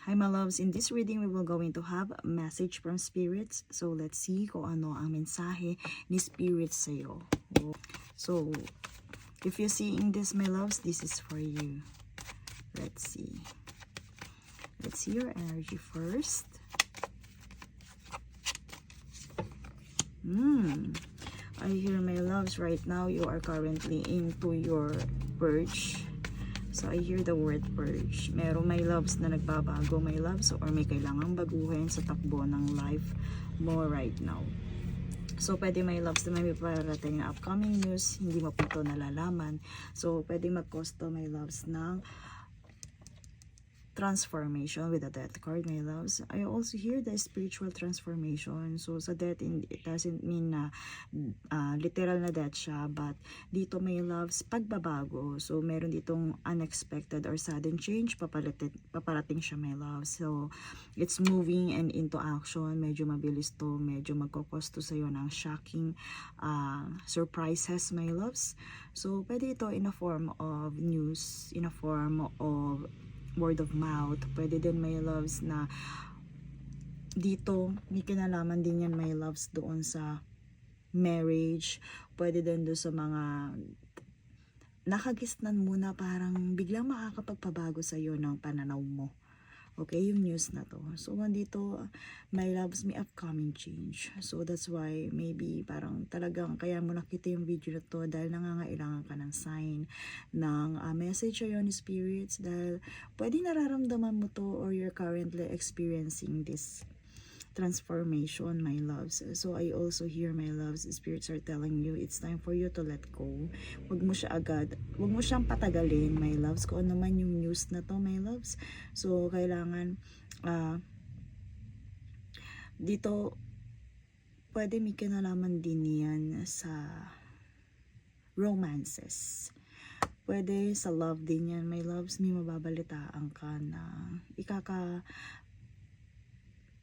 Hi my loves, in this reading we will going to have a message from spirits. So let's see kung ano ang mensahe ni spirits sa'yo. So if you're seeing this my loves, this is for you. Let's see. Let's see your energy first. I hear my loves right now you are currently into your purge. So I hear the word purge. Meron my loves na nagbabago my loves or may kailangang baguhin sa takbo ng life mo right now. So pwede my loves na may parating na upcoming news, hindi mo pa ito nalalaman. So pwede mag-cause to my loves ng transformation with the death card my loves. I also hear the spiritual transformation. So sa death it doesn't mean na literal na death siya, but dito my loves pagbabago. So meron ditong unexpected or sudden change paparating siya my loves. So it's moving and into action. Medyo mabilis to, medyo magkokosto sa'yo ng shocking surprises my loves. So pwede ito in a form of news, in a form of word of mouth. Pwede din my loves na dito may kinalaman din yan my loves doon sa marriage. Pwede din doon sa mga nakagisnan mo na parang biglang makakapagpabago sa iyo ng pananaw mo. Okay, yung news na to. So nandito my loves may upcoming change. So that's why maybe parang talagang kaya mo nakita yung video na to dahil nangangailangan ka ng sign ng message sa'yo ni spirits, dahil pwede nararamdaman mo to or you're currently experiencing this transformation my loves. So I also hear my loves, spirits are telling you it's time for you to let go. Wag mo siya agad, wag mo siyang patagalin my loves kung ano man yung news na to my loves. So kailangan dito pwede may kinalaman din yan sa romances. Pwede sa love din yan my loves. May mababalitaan ka na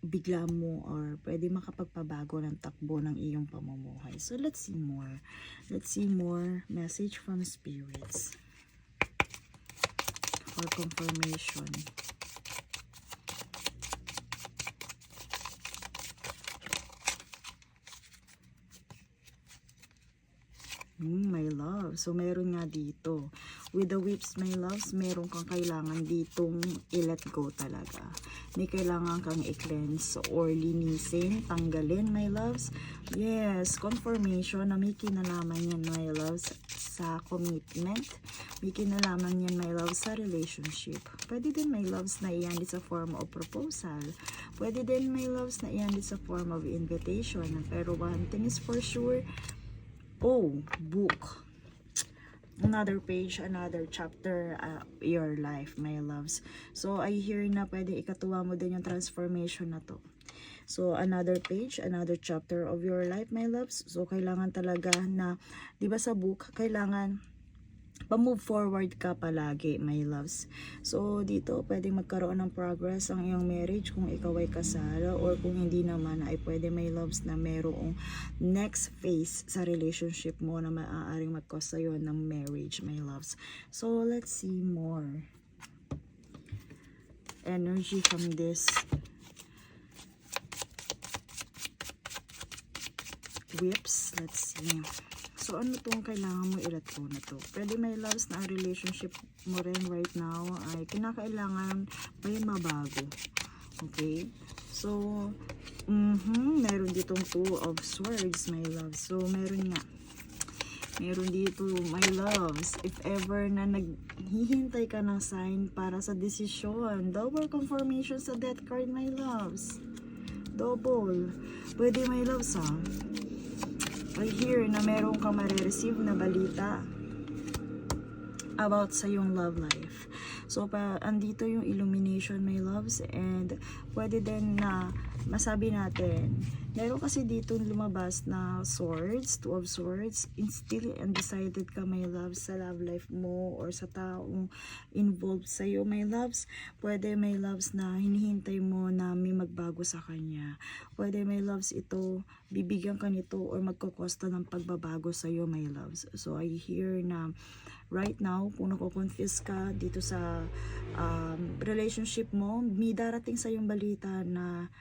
bigla mo or pwede makapagpabago ng takbo ng iyong pamumuhay. So let's see more. Let's see more message from spirits for confirmation. My love. So meron nga dito. With the whips my loves, meron kang kailangan ditong i-let go talaga. May kailangan kang i-cleanse or linisin, tanggalin my loves. Yes, confirmation na may kinalaman yan my loves sa commitment. May kinalaman yan my loves sa relationship. Pwede din my loves na iyan sa form of proposal. Pwede din my loves na iyan sa form of invitation. Pero one thing is for sure, book. Another page, another chapter, your life, my loves. So, I hear na pwede ikatuwa mo din yung transformation na to. So, another page, another chapter of your life, my loves. So, kailangan talaga na, di ba sa book, kailangan pa-move forward ka palagi, my loves. So, dito, pwede magkaroon ng progress ang iyong marriage kung ikaw ay kasal, or kung hindi naman, ay pwede, my loves, na merong next phase sa relationship mo na maaaring mag-cause sa'yo ng marriage, my loves. So, let's see more energy from this whips. Let's see. So, ano itong kailangan mo i-let go na to? Pwede my loves na ang relationship mo rin right now ay kinakailangan may mabago. Okay? So, meron ditong 2 of swords, my loves. So, meron dito, my loves, if ever na naghihintay ka ng sign para sa desisyon, double confirmation sa death card, my loves. Double. Pwede, my loves, I hear na meron ka marireceive na balita about sa yung love life. So, andito yung illumination, my loves, and pwede din na masabi natin Meron kasi dito lumabas na swords, two of swords. Still undecided ka, my loves, sa love life mo or sa taong involved sa'yo, my loves. Pwede, my loves, na hinihintay mo na may magbago sa kanya. Pwede, my loves, ito, bibigyan ka nito or magkokosta ng pagbabago sa'yo, my loves. So, I hear na right now, kung nako-confuse ka dito sa relationship mo, may darating sa yung balita na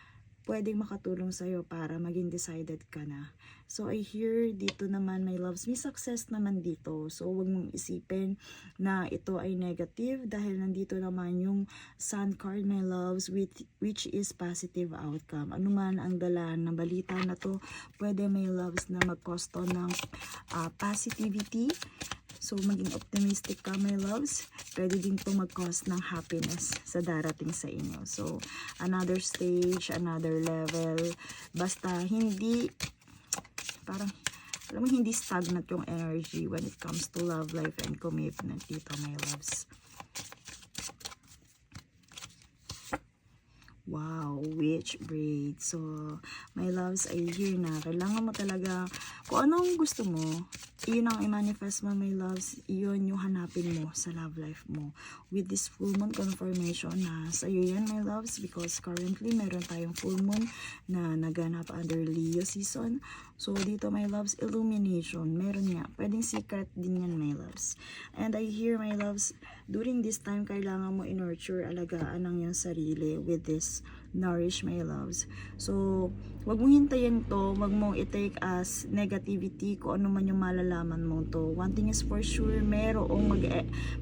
pwedeng makatulong sa'yo para maging decided ka na. So, I hear dito naman, my loves, may success naman dito. So, huwag mong isipin na ito ay negative dahil nandito naman yung Sun card, my loves, which is positive outcome. Ano man ang dala ng balita na to, pwede, my loves, na magkosto ng positivity. So, maging optimistic ka, my loves. Pwede din itong mag-cause ng happiness sa darating sa inyo. So, another stage, another level. Basta hindi, parang, alam mo, hindi stagnant yung energy when it comes to love life and commitment dito, my loves. Wow, witch braid. So, my loves, I hear na kailangan mo talaga, kung anong gusto mo, yun ang i-manifest mo, my loves, yun yung hanapin mo sa love life mo. With this full moon confirmation na sa'yo yan, my loves, because currently meron tayong full moon na naganap under Leo season. So, dito, my loves, illumination. Meron nga. Pwedeng secret din yan, my loves. And I hear, my loves, during this time, kailangan mo in-nurture, alagaan ang iyong sarili with this nourish, my loves. So, wag mong hintayin to, wag mong i-take as negativity kung ano man yung malalaman mo to. One thing is for sure, merong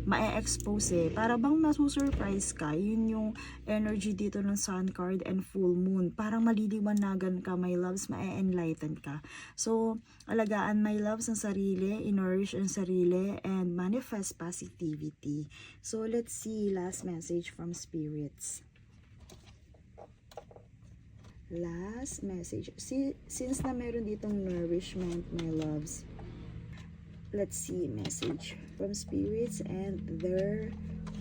ma-expose para bang masusurprise ka. Yun yung energy dito ng Sun card and full moon. Parang maliliwanagan ka, my loves, ma-enlighten ka. So, alagaan, my loves, ang sarili, in-nourish ang sarili, and manifest positivity. So, let's see last message from spirits. Last message. Since na meron ditong nourishment, my loves, let's see message from spirits and their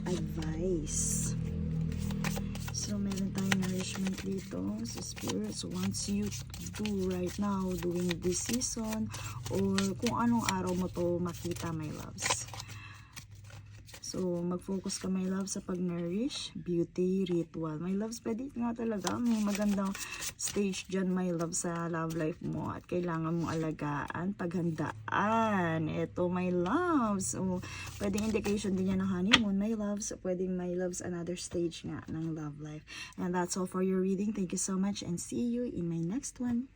advice. So, meron tayong nourishment dito. So, spirits wants you to do right now, during this season, or kung anong araw mo to makita, my loves. So, mag-focus ka, my love, sa pag-nourish, beauty, ritual. My loves, pwede nga talaga. May magandang stage dyan, my love, sa love life mo. At kailangan mong alagaan, paghandaan. Ito, my loves. So, pwedeng indication din yan ng honeymoon, my loves. Pwedeng, my loves, another stage nga ng love life. And that's all for your reading. Thank you so much and see you in my next one.